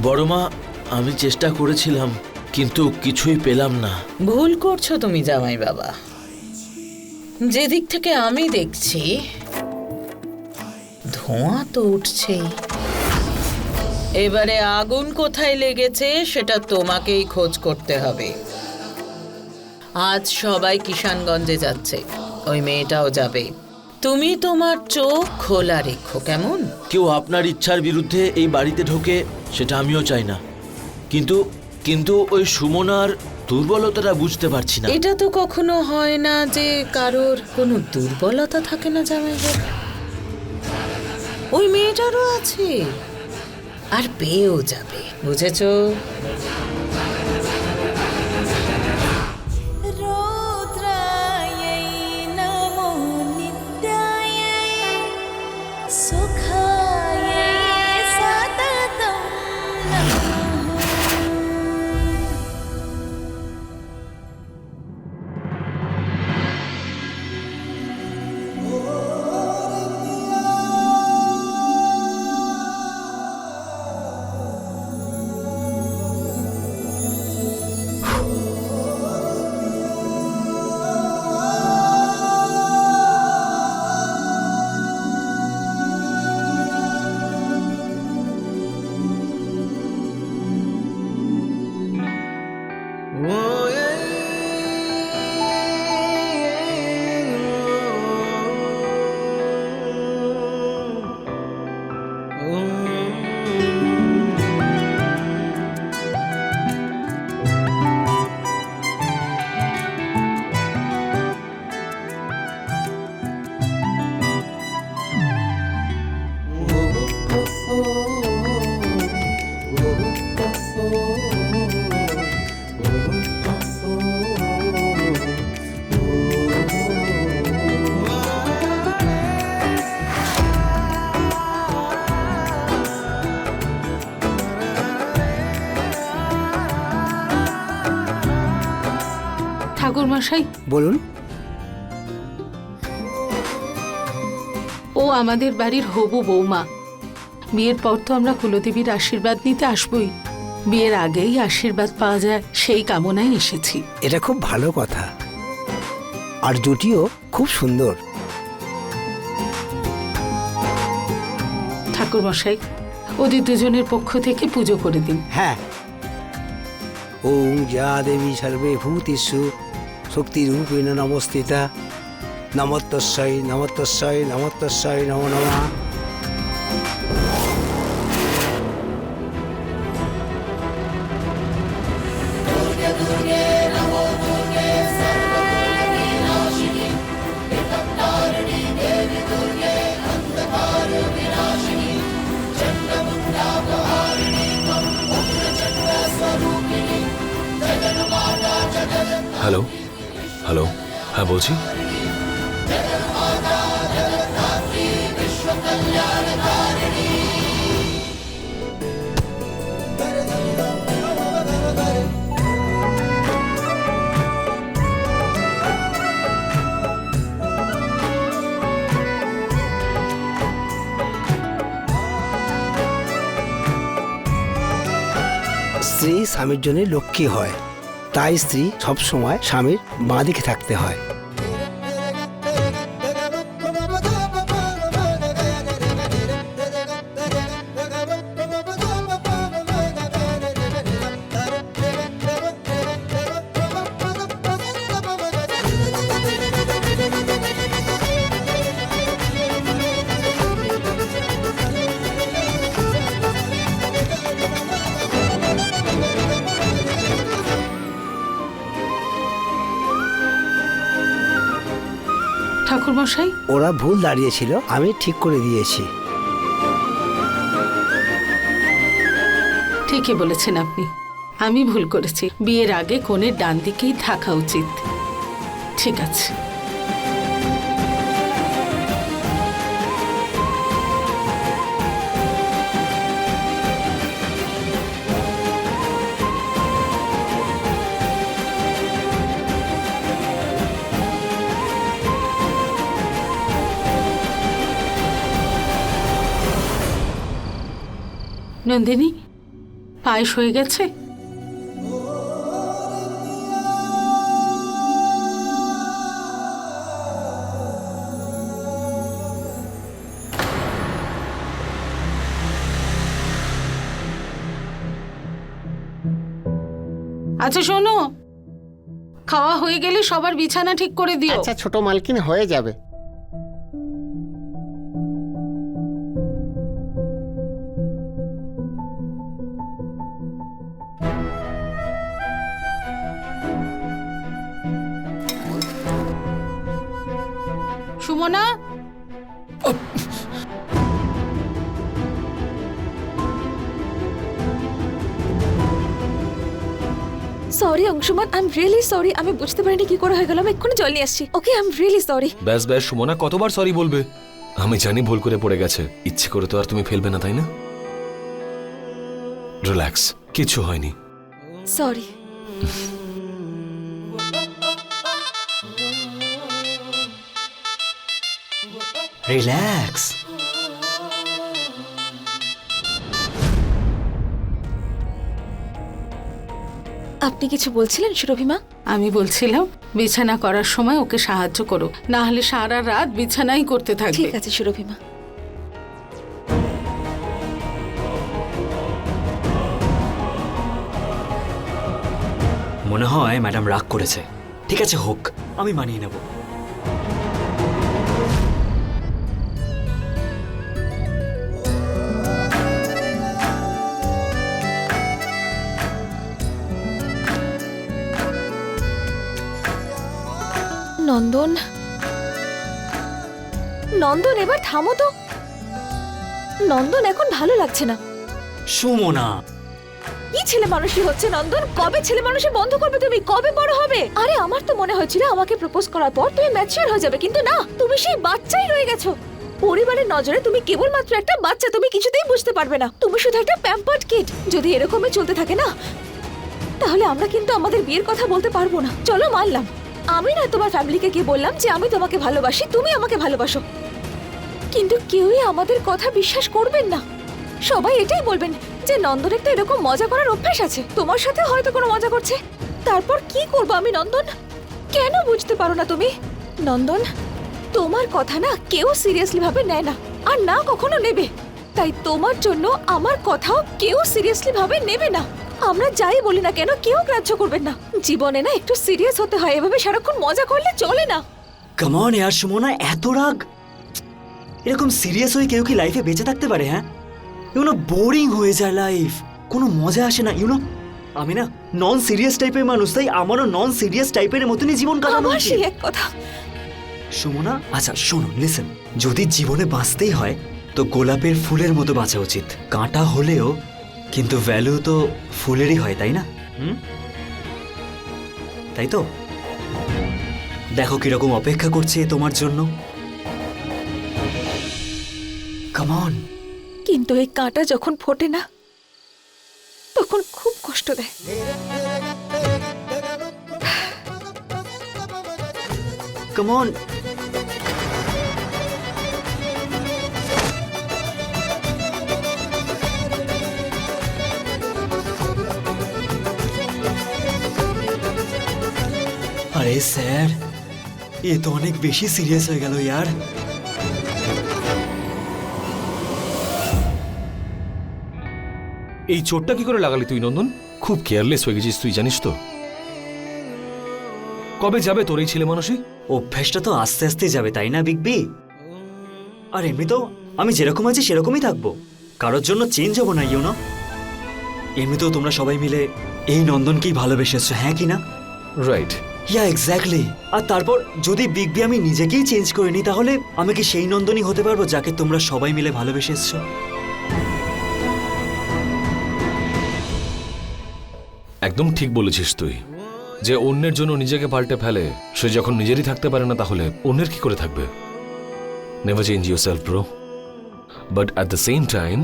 বড়মা, আমি চেষ্টা করেছিলাম কিন্তু কিছুই পেলাম না। ভুল করছো তুমি জামাই বাবা। যেদিক থেকে আমি দেখছি ধোঁয়া তো উঠছেই। এবারে আগুন কোথায় লেগেছে সেটা তোমাকেই খোঁজ করতে হবে। আজ সবাই কিষানগঞ্জে যাচ্ছে, ওই মেয়েটাও যাবে। তুমি তোমার চোখ খোলা রেখো, কেমন? কেউ আপনার ইচ্ছার বিরুদ্ধে এই বাড়িতে ঢোকে সেটা আমিও চাই না, কিন্তু কিন্তু ওই সুমনার দুর্বলতাটা বুঝতে পারছি না। এটা তো কখনো হয় না যে কারোর কোনো দুর্বলতা থাকে না জামাই বাবা। ওই মেয়েটারও আছে, আর পেয়েও যাবে, বুঝেছো? ঠাকুর মশাই বলুন। ও আমাদের বাড়ির হবু বৌমা। বিয়ের পর তো আমরা কুলদেবীর আশীর্বাদ নিতে আসবই, বিয়ের আগেই আশীর্বাদ পাওয়া যায় সেই কামনায় এসেছি। এটা খুব ভালো কথা, আর জুটিও খুব সুন্দর। ঠাকুর মশাই, ওদের দুজনের পক্ষ থেকে পুজো করে দিন। হ্যাঁ। ওম যা দেবী সর্বে ভূতেষু শক্তিরূপেণ নমস্তিতা নমস্তস্যৈ নমস্তস্যৈ নমস্তস্যৈ নমো নমঃ। হ্যালো হ্যালো, হ্যাঁ বলছি। স্ত্রী স্বামীর জন্য লক্ষ্মী হয়, তাই স্ত্রী সবসময় স্বামীর বাঁ দিকে থাকতে হয়। ঠাকুর মশাই, ওরা ভুল দাঁড়িয়েছিল, আমি ঠিক করে দিয়েছি। ঠিকই বলেছেন আপনি, আমি ভুল করেছি। বিয়ের আগে কনের ডান দিকেই থাকা উচিত। ঠিক আছে। নন্দিনী, পায়েস হয়ে গেছে? আচ্ছা শোনো, খাওয়া হয়ে গেলে সবার বিছানা ঠিক করে দিও। আচ্ছা ছোট মালকিন, হয়ে যাবে। Sumana, sorry Anshuman, I am really sorry. আমি বুঝতে পারিনি কি করে হয়ে গেল। আমি এক্ষুনি জল নিয়ে আসছি। ওকে, আই এম রিয়েলি সরি। ব্যাস ব্যাস সুমনা, কতবার সরি বলবে? আমি জানি ভুল করে পড়ে গেছে, ইচ্ছে করে তো আর তুমি ফেলবে না, তাই না? রিল্যাক্স, কিছু হয়নি। সরি। রিল্যাক্স। আপনি কিছু বলছিলেন সুরভিমা? আমি বলছিলাম বিছানা করার সময় ওকে সাহায্য করো, না হলে সারা রাত বিছানাই করতে থাকবে। ঠিক আছে সুরভিমা। মনে হয় ম্যাডাম রাগ করেছে। ঠিক আছে, হোক, আমি মানিয়ে নেব। নন্দন, নন্দন এবার থামো তো। নন্দন এখন ভালো লাগছে না। সুমনা, কি ছেলে মানুষই হচ্ছে নন্দন? কবে ছেলে মানুষই বন্ধ করবে তুমি? কবে বড় হবে? আরে আমার তো মনে হয়েছিল আমাকে প্রপোজ করার পর তুমি ম্যাচিওর হয়ে যাবে, কিন্তু না, তুমি সেই বাচ্চাই রয়ে গেছো। পরিবারের নজরে তুমি কেবলমাত্র একটা বাচ্চা, তুমি কিছুতেই বুঝতে পারবে না। তুমি শুধু একটা প্যাম্পার্ড কিড। যদি এরকমই চলতে থাকে না, তাহলে আমরা কিন্তু আমাদের বিয়ের কথা বলতে পারবো না। চলো মানলাম, আমি না তোমার ফ্যামিলিকে গিয়ে বললাম যে আমি তোমাকে ভালোবাসি, তুমি আমাকে ভালোবাসো, কিন্তু কেউই আমাদের কথা বিশ্বাস করবেন না। সবাই এটাই বলবেন যে নন্দনের তো এরকম মজা করার অভ্যাস আছে, তোমার সাথে হয়তো কোনো মজা করছে। তারপর কি করব আমি নন্দন? কেন বুঝতে পারো না তুমি? নন্দন, তোমার কথা না কেউ সিরিয়াসলি ভাবে নেয় না, আর না কখনো নেবে। তাই তোমার জন্য আমার কথাও কেউ সিরিয়াসলি ভাবে নেবে না। আমরা যাই বলি না কেন কেউ গ্রাহ্য করবেন না। জীবনে না একটু সিরিয়াস হতে হয়, এভাবে সারাক্ষণ মজা করলে চলে না। কাম অন ইয়ার সুমনা, এত রাগ? এরকম সিরিয়াস হয়ে কেউ কি লাইফে বেঁচে থাকতে পারে? হ্যাঁ, ইউনো বোরিং হয়ে যায় লাইফ, কোনো মজা আসে না। ইউনো আমি না নন সিরিয়াস টাইপের মানুষ, তাই আমারও নন সিরিয়াস টাইপের মতনই জীবন কাটানো আমার উচিত। সেই এক কথা। সুমনা, আচ্ছা শোনো, লিসেন, যদি জীবনে বাঁচতেই হয় তো গোলাপের ফুলের মতো বাঁচা উচিত। কাঁটা হলেও কিন্তু ভ্যালু তো ফুলেরই হয়, তাই না? তাই তো? দেখো কিরকম অপেক্ষা করছে তোমার জন্য। Come on. কিন্তু এই কাঁটা যখন ফোটে না, তখন খুব কষ্ট দেয়। Come on. আরে স্যার, এ তো অনেক বেশি সিরিয়াস হয়ে গেল ইয়ার। এই চোটটা কি করে লাগালি তুই নন্দন? খুব কেয়ারলেস হয়ে গেছিস তুই, জানিস তো? কবে যাবে তোর এই ছেলে মানুষই? অভ্যাসটা তো আস্তে আস্তে যাবে, তাই না বিগ বি? আর এমনি তো আমি যেরকম আছি সেরকমই থাকবো, কারোর জন্য চেঞ্জ হবো না, ইউনো। এমনিতেও তোমরা সবাই মিলে এই নন্দনকেই ভালোবেসেছো, হ্যাঁ কি না? রাইট। ইয়া এক্স্যাক্টলি। আর তারপর যদি বিগ বি আমি নিজেকেই চেঞ্জ করে নিই, তাহলে আমি কি সেই নন্দনই হতে পারবো যাকে তোমরা সবাই মিলে ভালোবেসে এসছো? একদম ঠিক বলেছিস তুই, যে অন্যের জন্য নিজেকে পাল্টে ফেলে সে যখন নিজেরই থাকতে পারে না, তাহলে অন্যের কি করে থাকবে? Never change yourself bro, but at the same time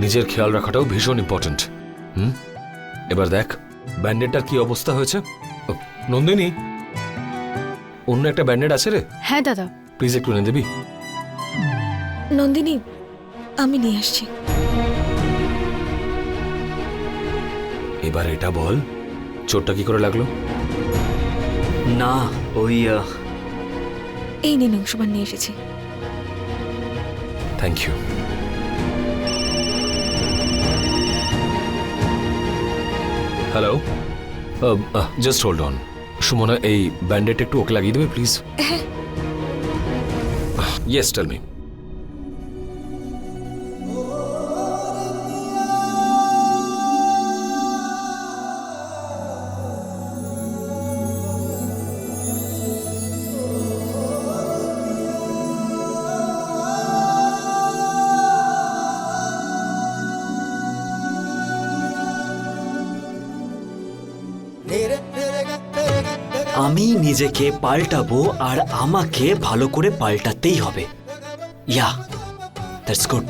নিজের খেয়াল রাখাটাও ভীষণ ইম্পর্টেন্ট। এবার দেখ ব্যান্ডেডটার কি অবস্থা হয়েছে। নন্দিনী, অন্য একটা ব্যান্ডেড আছে রে? হ্যাঁ দাদা। প্লিজ একটু এনে দিবি? নন্দিনী, আমি নিয়ে আসছি। এবার এটা বল, চোটটা কি করে লাগলো? না ওই এই নিন অংশমান নিয়ে এসেছি। Thank you. Hello, just hold on. Sumana, এই ব্যান্ডেড একটু ওকে লাগিয়ে দেবে প্লিজ? Yes, tell me. আমি নিজেকে পাল্টাবো আর আমাকে ভালো করে পাল্টাতেই হবে। ইয়া, দ্যাটস গুড।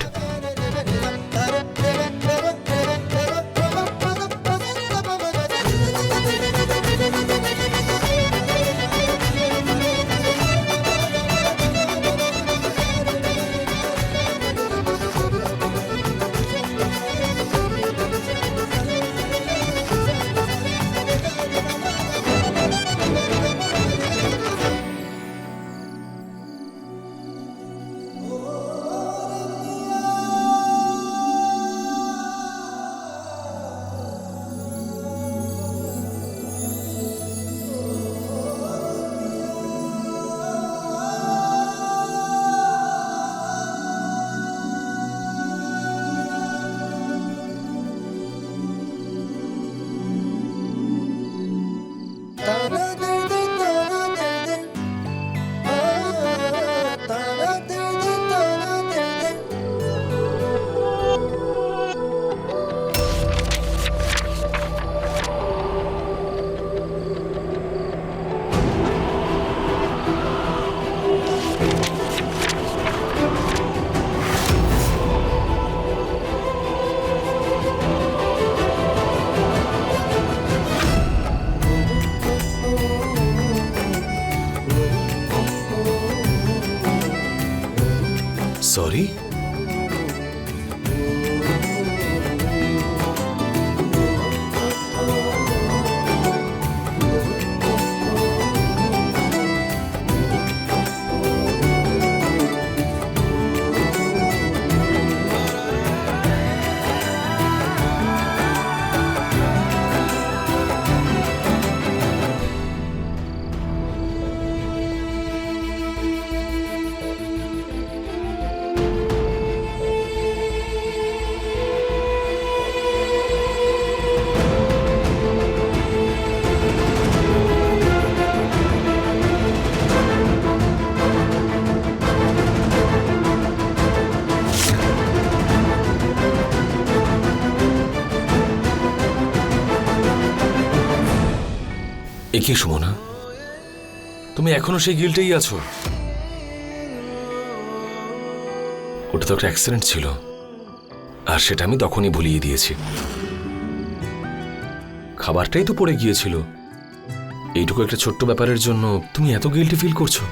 সরি। এ কি সুমনা, তুমি এখনো সেই গিল্টেই আছো? ওটা তো একটা অ্যাক্সিডেন্ট ছিল, আর সেটা আমি তখনই ভুলিয়ে দিয়েছি। খাবারটাই তো পড়ে গিয়েছিল। এইটুকু একটা ছোট্ট ব্যাপারের জন্য তুমি এত গিল্টি ফিল করছো?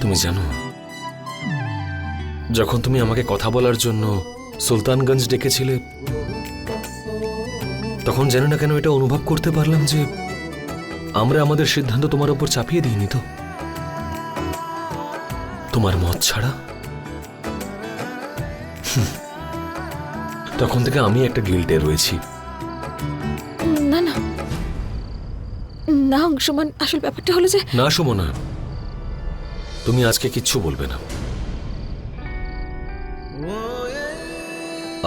তুমি জানো, যখন তুমি আমাকে কথা বলার জন্য সুলতানগঞ্জ ডেকেছিলে, তখন জানি না কেন এটা অনুভব করতে পারলাম যে আমরা আমাদের সিদ্ধান্ত তোমার উপর চাপিয়ে দিইনি তো, তোমার মত ছাড়া। তখন থেকে আমি একটা গিল্টে রয়েছি। না না না অংশমান, আসল ব্যাপারটা হলো যে না সুমনা, তুমি আজকে কিচ্ছু বলবে না।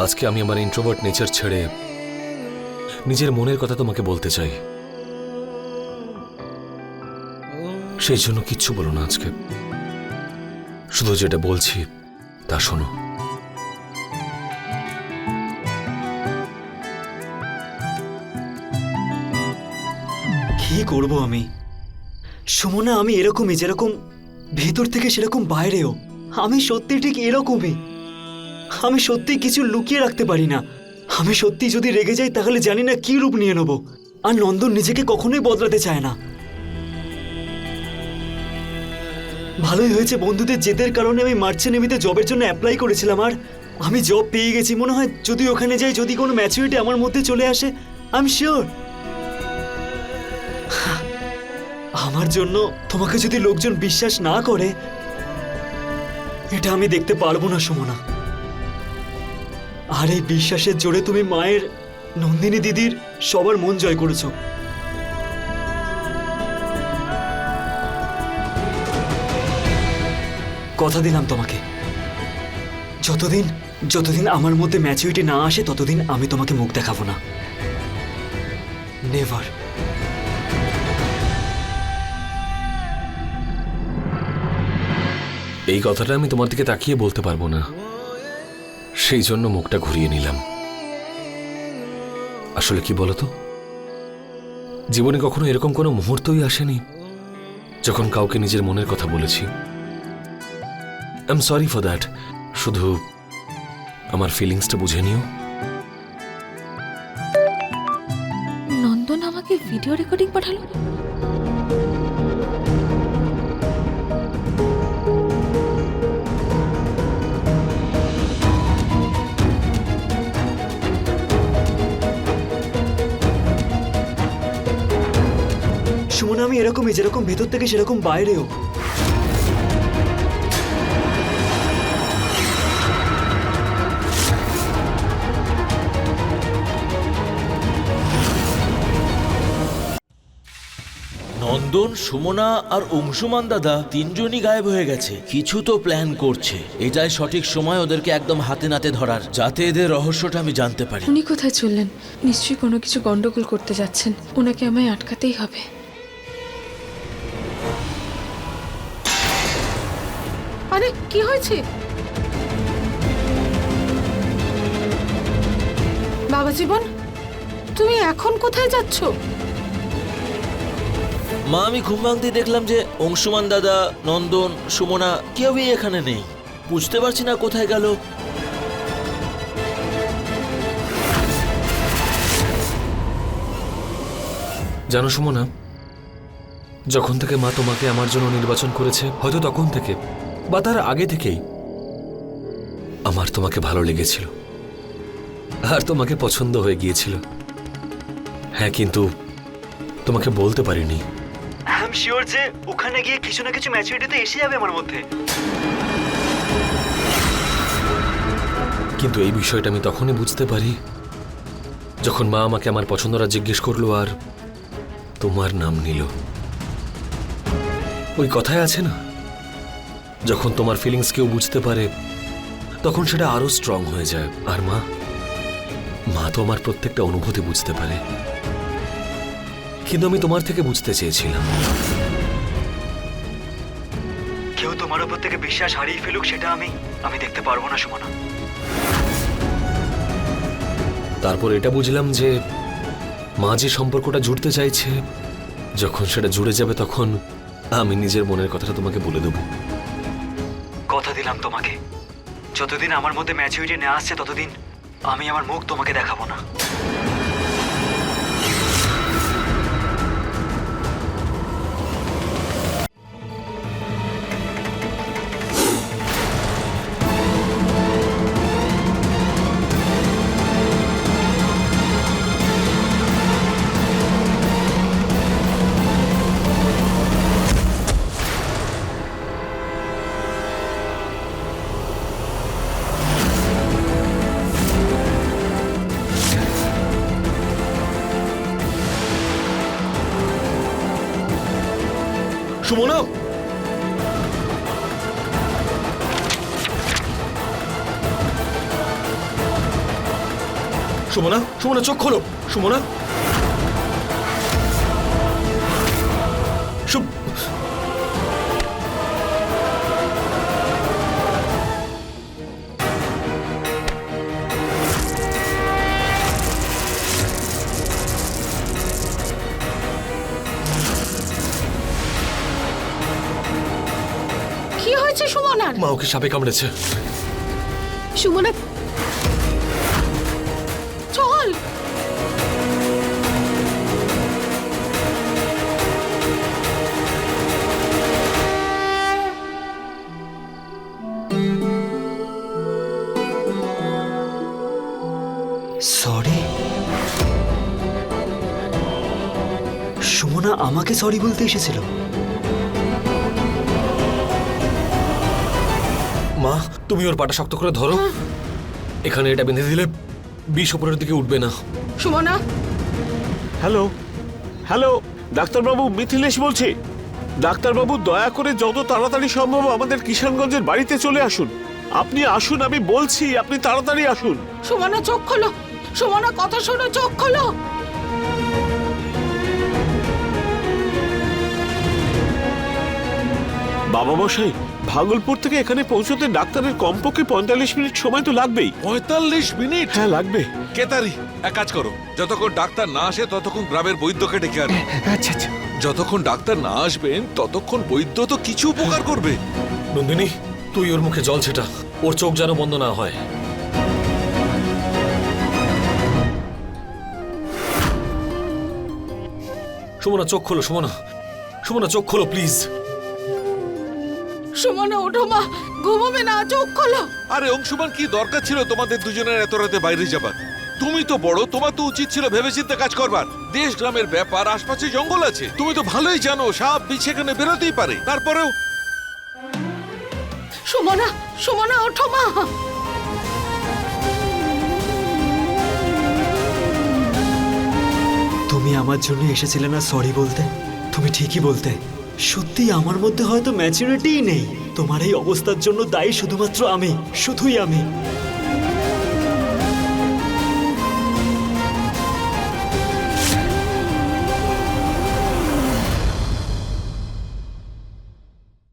আজকে আমি আমার ইন্ট্রোভার্ট নেচার ছেড়ে নিজের মনের কথা তোমাকে বলতে চাই। সেই জন্য কিচ্ছু বলো না আজকে, শুধু যেটা বলছি তা শোনো। কি করব আমি? সুমনা, আমি এরকমই, যেরকম ভেতর থেকে সেরকম বাইরেও। আমি সত্যি ঠিক এরকমই। আমি সত্যি কিছু লুকিয়ে রাখতে পারি না। আমি সত্যি যদি রেগে যাই তাহলে জানি না কি রূপ নিয়ে নেব। আর নন্দন নিজেকে কখনোই বদলাতে চায় না। ভালোই হয়েছে বন্ধুদের জেদের কারণে আমি মার্চে নেভিতে জবের জন্য অ্যাপ্লাই করেছিলাম, আর আমি জব পেয়ে গেছি, মনে হয় যদি ওখানে যাই, যদি কোনো ম্যাচুরিটি আমার মধ্যে চলে আসে, আই এম শিওর আমার জন্য তোমাকে যদি লোকজন বিশ্বাস না করে, এটা আমি দেখতে পারবো না সুমনা। আর এই বিশ্বাসের জোরে তুমি মায়ের, নন্দিনী দিদির, সবার মন জয় করেছো। কথা দিলাম তোমাকে, যতদিন আমার মধ্যে ম্যাচুরিটি না আসে ততদিন আমি তোমাকে মুখ দেখাবো না। নেভার। এই কথাটা আমি তোমার দিকে তাকিয়ে বলতে পারবো না, সেই জন্য মুখটা ঘুরিয়ে নিলাম। আসলে কি বলতো, জীবনে কখনো এরকম কোনো মুহূর্তই আসেনি যখন কাউকে নিজের মনের কথা বলেছি। I am sorry for that. শুধু আমার ফিলিংসটা বুঝে নিও। নন্দন আমাকে ভিডিও রেকর্ডিং পাঠালো। সুমনা, আমি এরকমই, যেরকম ভেতর থেকে সেরকম বাইরেও। নন্দন, সুমনা আর অংশুমান দাদা তিনজনই গায়েব হয়ে গেছে। কিছু তো প্ল্যান করছে। এটাই সঠিক সময় ওদেরকে একদম হাতে নাতে ধরার, যাতে এদের রহস্যটা আমি জানতে পারি। উনি কোথায় চললেন? নিশ্চয়ই কোনো কিছু গন্ডগোল করতে যাচ্ছেন। ওনাকে আমায় আটকাতেই হবে। আরে কি হয়েছে? বাবা জীবন, তুমি এখন কোথায় যাচ্ছ? মা, আমি ঘুম ভাঙতে দেখলাম যে অংশুমান দাদা, নন্দন, সুমনা কেউই এখানে নেই। বুঝতে পারছি না কোথায় গেল। জানো সুমনা, যখন থেকে মা তোমাকে আমার জন্য নির্বাচন করেছে, হয়তো তখন থেকে বা তার আগে থেকেই আমার তোমাকে ভালো লেগেছিল আর তোমাকে পছন্দ হয়ে গিয়েছিল। হ্যাঁ, কিন্তু তোমাকে বলতে পারিনি। আই এম শিওর যে ওখানে গিয়ে কিছু না কিছু ম্যাচুরিটি তো এসে যাবে আমার মধ্যে। কিন্তু এই বিষয়টা আমি তখনই বুঝতে পারি যখন মা আমাকে আমার পছন্দটা জিজ্ঞেস করলো আর তোমার নাম নিল। ওই কথায় আছে না, যখন তোমার ফিলিংস কেউ বুঝতে পারে তখন সেটা আরো স্ট্রং হয়ে যায়। আর মা তো আমার প্রত্যেকটা অনুভূতি বুঝতে পারে। কিন্তু আমি তোমার থেকে বুঝতে চেয়েছিলাম। কেউ তোমার উপর থেকে বিশ্বাস হারিয়ে ফেলুক, সেটা আমি দেখতে পারবো না সুমনা। তারপর এটা বুঝলাম যে মা যে সম্পর্কটা জুড়তে চাইছে, যখন সেটা জুড়ে যাবে তখন আমি নিজের মনের কথাটা তোমাকে বলে দেবো। কথা দিলাম তোমাকে, যতদিন আমার মধ্যে ম্যাচুরিটি না আসছে ততদিন আমি আমার মুখ তোমাকে দেখাবো না। সুমনা, সুমনা, সুমনা চোখ খোলো। সুমনা, কি হয়েছে সুমনার? মা ওকে সাপে কামড়েছে। সুমনা, চল। সরি? সুমনা আমাকে সরি বলতে এসেছিল? মা, তুমি ওর পাটা শক্ত করে ধরো। এখানে এটা বেঁধে দিলে বিষ উপরের দিকে উঠবে না। সুমনা, হ্যালো হ্যালো, ডাক্তারবাবু মিথিলেশ বলছি। ডাক্তারবাবু, দয়া করে যত তাড়াতাড়ি সম্ভব আমাদের কিষানগঞ্জের বাড়িতে চলে আসুন। আপনি আসুন, আমি বলছি, আপনি তাড়াতাড়ি আসুন। সুমনা চোখ খোলো, সুমনা কথা শোনো, চোখ খোলো। বাবা মশাই, ভাগলপুর থেকে এখানে পৌঁছতে ডাক্তারের কমপক্ষে 45 মিনিট সময় তো লাগবেই। 45 মিনিট? হ্যাঁ, লাগবে। কেতারি, এক কাজ করো, যতক্ষণ ডাক্তার না আসে ততক্ষণ গ্রামের বৈদ্যকে ডেকে আনো। আচ্ছা আচ্ছা। যতক্ষণ ডাক্তার না আসবেন ততক্ষণ বৈদ্য তো কিছু উপকার করবে। নন্দিনী, তুই ওর মুখে জল ছেটা, ওর চোখ যেন বন্ধ না হয়। সুমনা চোখ খোলো, সুমনা, সুমনা চোখ খোলো প্লিজ। সুমনা ওঠো মা, ঘুমাবে না, চোখ খোলো। আরে অংশুমান, কি দরকার ছিল তোমাদের দুজনের এত রাতে বাইরে যাবার? তুমি তো বড়, তোমার তো উচিত ছিল ভেবেচিন্তে কাজ করবার। দেশ গ্রামের ব্যাপার, আশপাশে জঙ্গল আছে, তুমি তো ভালোই জানো সাপ বিষ সেখানে বেরোতেই পারে। তারপরেও সুমনা, সুমনা ওঠো মা। তুমি আমার জন্য এসেছিলে না সরি বলতে? তুমি ঠিকই বলতে। সত্যি আমার মধ্যে হয়তো ম্যাচুরিটিই নেই। তোমার এই অবস্থার জন্য দায়ী শুধুমাত্র আমি, শুধুই আমি।